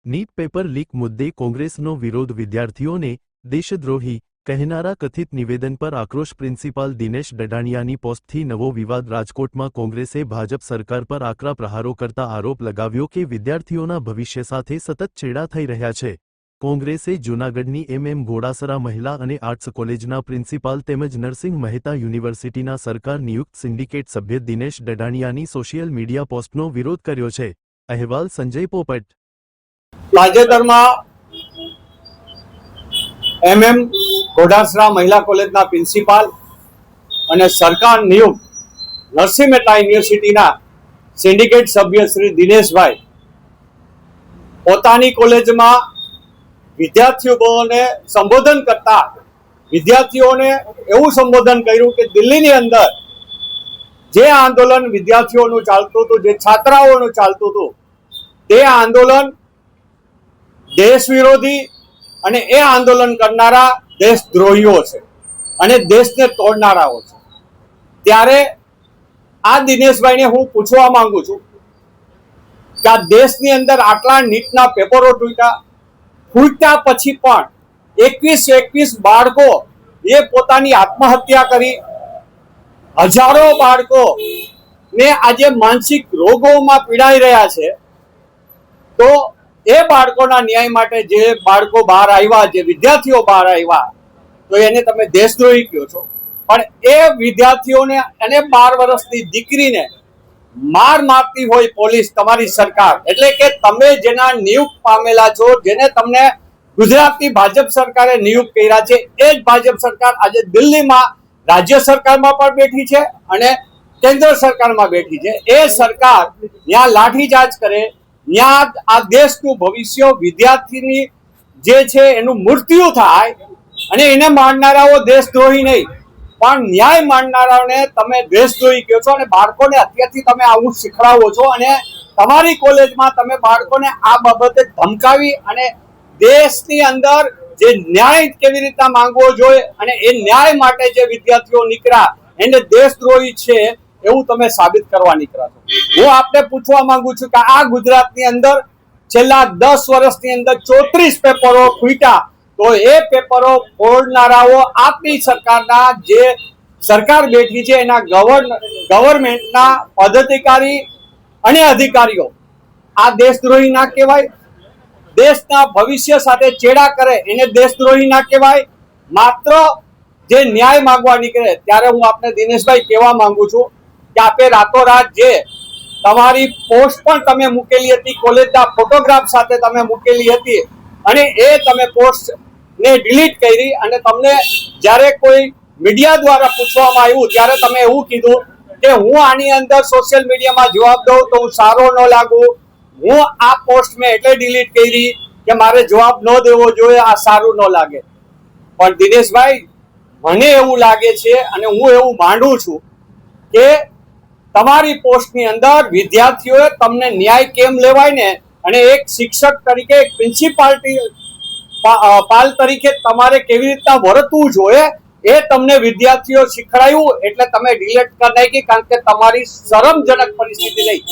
NEET paper leak મુદ્દે કોંગ્રેસનો વિરોધ વિદ્યાર્થીઓને દેશદ્રોહી કહેનારા કથિત નિવેદન પર આક્રોશ પ્રિન્સિપાલ દિનેશ ડડાણિયાની પોસ્ટથી નવો વિવાદ રાજકોટમાં કોંગ્રેસે ભાજપ સરકાર પર આકરા પ્રહારો કરતા આરોપ લગાવ્યો કે વિદ્યાર્થીઓના ભવિષ્ય સાથે સતત ચેડા થઈ રહ્યા છે। કોંગ્રેસે જૂનાગઢની એમ ઘોડાસરા મહિલા અને આર્ટ્સ કોલેજના પ્રિન્સિપાલ તેમજ નરસિંહ મહેતા યુનિવર્સિટીના સરકાર નિયુક્ત સિન્ડિકેટ સભ્ય દિનેશ ડડાણિયાની સોશિયલ મીડિયા પોસ્ટનો વિરોધ કર્યો છે। અહેવાલ સંજય પોપટ। તાજેતરમાં એમ ઘોડાસરા મહિલા કોલેજના પ્રિન્સિપાલ અને સરકાર નિયુક્ત નરસિંહ મહેતા યુનિવર્સિટીના સિન્ડિકેટ સભ્ય શ્રી દિનેશભાઈ પોતાની કોલેજમાં વિદ્યાર્થીઓને સંબોધન કરતા વિદ્યાર્થીઓને એવું સંબોધન કર્યું કે દિલ્હીની અંદર જે આંદોલન વિદ્યાર્થીઓનું ચાલતું હતું, જે છાત્રાઓનું ચાલતું હતું, તે આંદોલન દેશ વિરોધી અને એ આંદોલન કરનારા દેશદ્રોહીઓ છે અને દેશને તોડનારાઓ છે। ત્યારે આ દિનેશભાઈને હું પૂછવા માંગુ છું કે આ દેશની અંદર આટલા નીટના પેપરો ફૂટ્યા પછી પણ 21 બાળકો એ પોતાની આત્મહત્યા કરી, હજારો બાળકો ને આજે માનસિક રોગોમાં પીડાઈ રહ્યા છે। તો એ બાળકોના ન્યાય માટે જે બાળકો બહાર આવ્યા, જે વિદ્યાર્થીઓ બહાર આવ્યા, તો એને તમે દેશદ્રોહી કહો છો। પણ એ વિદ્યાર્થીઓને અને 12 વર્ષની દીકરીને મારતી હોય પોલીસ, તમારી સરકાર, એટલે કે તમે જેના નિયુક્ત પામેલા છો, જેને તમને ગુજરાતની ભાજપ સરકારે નિયુક્ત કર્યા છે, એ જ ભાજપ સરકાર આજે દિલ્હીમાં રાજ્ય સરકારમાં પણ બેઠી છે અને કેન્દ્ર સરકારમાં બેઠી છે। એ સરકાર ત્યાં લાઠીચાર્જ કરે, ત્યાં આ દેશનું ભવિષ્ય વિદ્યાર્થીની જે છે એનું મૃત્યુ થાય અને એને માનનારાઓ દેશદ્રોહી નહીં પણ ન્યાય માનનારાઓને તમે દેશદ્રોહી કહો છો અને બાળકોને અત્યારથી તમે આવું શીખડાવો છો અને તમારી કોલેજમાં તમે બાળકોને આ બાબતે ધમકાવી અને દેશની અંદર જે ન્યાય કેવી રીતના માંગવો જોઈએ અને એ ન્યાય માટે જે વિદ્યાર્થીઓ નીકળ્યા એને દેશદ્રોહી છે એવું તમે સાબિત કરવા નીકળ્યા છો। હું આપને પૂછવા માંગુ છું કે આ ગુજરાતની અંદર છેલ્લા 10 વર્ષની અંદર 34 પેપરો ફૂટ્યા, તો એ પેપરો ફોડનારાઓ આપની સરકારના જે સરકાર બેઠી છે એના ગવર્મેન્ટના પદાધિકારી અને અધિકારીઓ આ દેશદ્રોહી ના કહેવાય? દેશના ભવિષ્ય સાથે ચેડા કરે એને દેશદ્રોહી ના કહેવાય? માત્ર જે ન્યાય માંગવા નીકળે ત્યારે હું આપને દિનેશભાઈ કહેવા માંગુ છું કે આપે રાતોરાત જે તમારી પોસ્ટ પણ તમે મૂકેલી હતી, કોલેજના ફોટોગ્રાફ સાથે તમે મૂકેલી હતી અને એ તમે પોસ્ટ ને ડિલીટ કરી અને તમને જ્યારે કોઈ મીડિયા દ્વારા પૂછવામાં આવ્યું ત્યારે તમે એવું કીધું કે હું આની અંદર સોશિયલ મીડિયામાં જવાબ દઉં તો હું સારો ન લાગુ, હું આ પોસ્ટ મેં એટલે ડિલીટ કરી કે મારે જવાબ ન દેવો જોઈએ, આ સારું ન લાગે। પણ દિનેશભાઈ, મને એવું લાગે છે અને હું એવું માંડું છું કે તમારી પોસ્ટની અંદર વિદ્યાર્થીઓએ તમને ન્યાય કેમ લેવાય ને અને એક શિક્ષક તરીકે, એક પ્રિન્સિપાલ તરીકે તમારે કેવી રીતના વર્તવું જોઈએ એ તમને વિદ્યાર્થીઓ શીખડાયું એટલે તમે ડિલીટ કરી નાખી, કારણ કે તમારી શરમજનક પરિસ્થિતિ નહીં।